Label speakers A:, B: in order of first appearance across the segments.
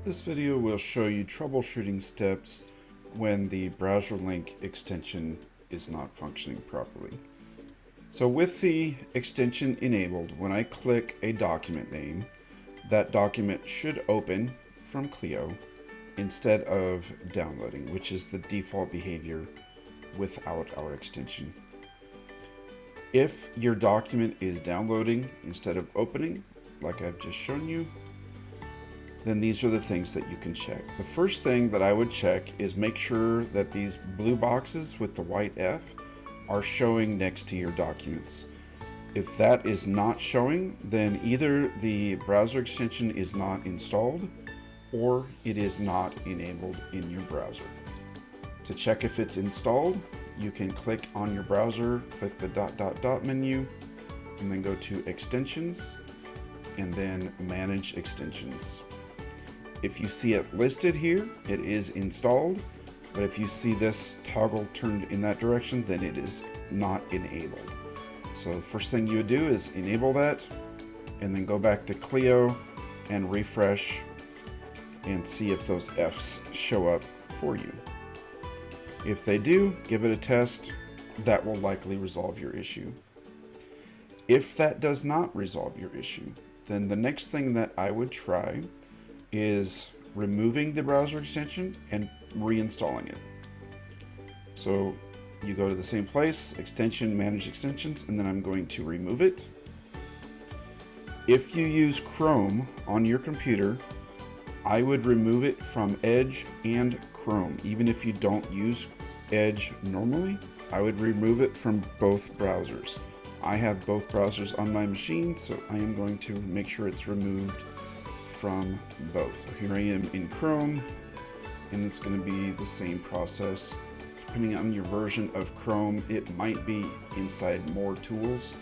A: This video will show you troubleshooting steps when the Browserlink extension is not functioning properly. So with the extension enabled, when I click a document name, that document should open from Clio instead of downloading, which is the default behavior without our extension. If your document is downloading instead of opening, like I've just shown you, then these are the things that you can check. The first thing that I would check is make sure that these blue boxes with the white F are showing next to your documents. If that is not showing, then either the browser extension is not installed or it is not enabled in your browser. To check if it's installed, you can click on your browser, click the ... menu, and then go to Extensions, and then Manage Extensions. If you see it listed here, it is installed, but if you see this toggle turned in that direction, then it is not enabled. So the first thing you would do is enable that, and then go back to Clio and refresh and see if those Fs show up for you. If they do, give it a test. That will likely resolve your issue. If that does not resolve your issue, then the next thing that I would try is removing the browser extension and reinstalling it. So you go to the same place, Extension, Manage Extensions, and then I'm going to remove it. If you use Chrome on your computer, I would remove it from Edge and Chrome. Even if you don't use Edge normally, I would remove it from both browsers. I have both browsers on my machine, so I am going to make sure it's removed from both. So here I am in Chrome, and it's going to be the same process. Depending on your version of Chrome, it might be inside more tools,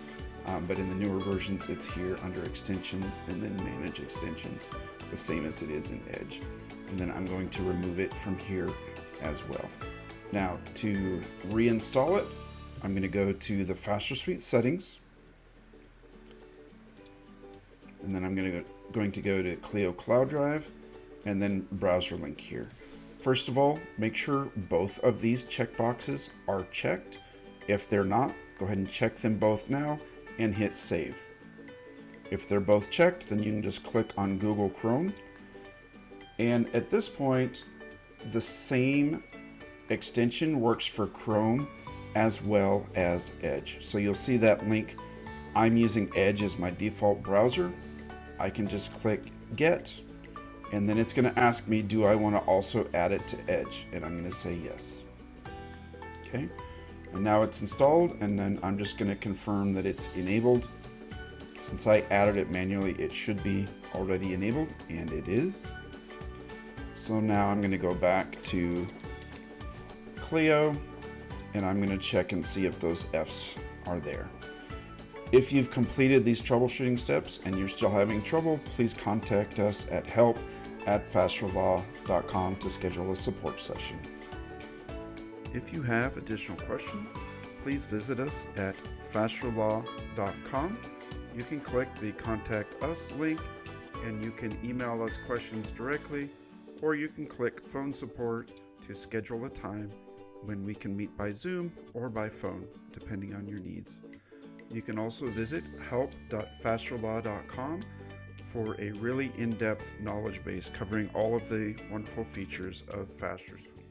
A: but in the newer versions, it's here under Extensions and then Manage Extensions, the same as it is in Edge. And then I'm going to remove it from here as well. Now, to reinstall it, I'm going to go to the Faster Suite settings, and then I'm going to go to Clio Cloud Drive, and then Browserlink here. First of all, make sure both of these checkboxes are checked. If they're not, go ahead and check them both now and hit Save. If they're both checked, then you can just click on Google Chrome. And at this point, the same extension works for Chrome as well as Edge. So you'll see that link. I'm using Edge as my default browser. I can just click Get, and then it's going to ask me, do I want to also add it to Edge? And I'm going to say yes. Okay, and now it's installed, and then I'm just going to confirm that it's enabled. Since I added it manually, it should be already enabled, and it is. So now I'm going to go back to Clio, and I'm going to check and see if those Fs are there. If you've completed these troubleshooting steps and you're still having trouble, please contact us at help@fasterlaw.com to schedule a support session. If you have additional questions, please visit us at fasterlaw.com. You can click the Contact Us link, and you can email us questions directly, or you can click Phone Support to schedule a time when we can meet by Zoom or by phone, depending on your needs. You can also visit help.fasterlaw.com for a really in-depth knowledge base covering all of the wonderful features of Faster Suite.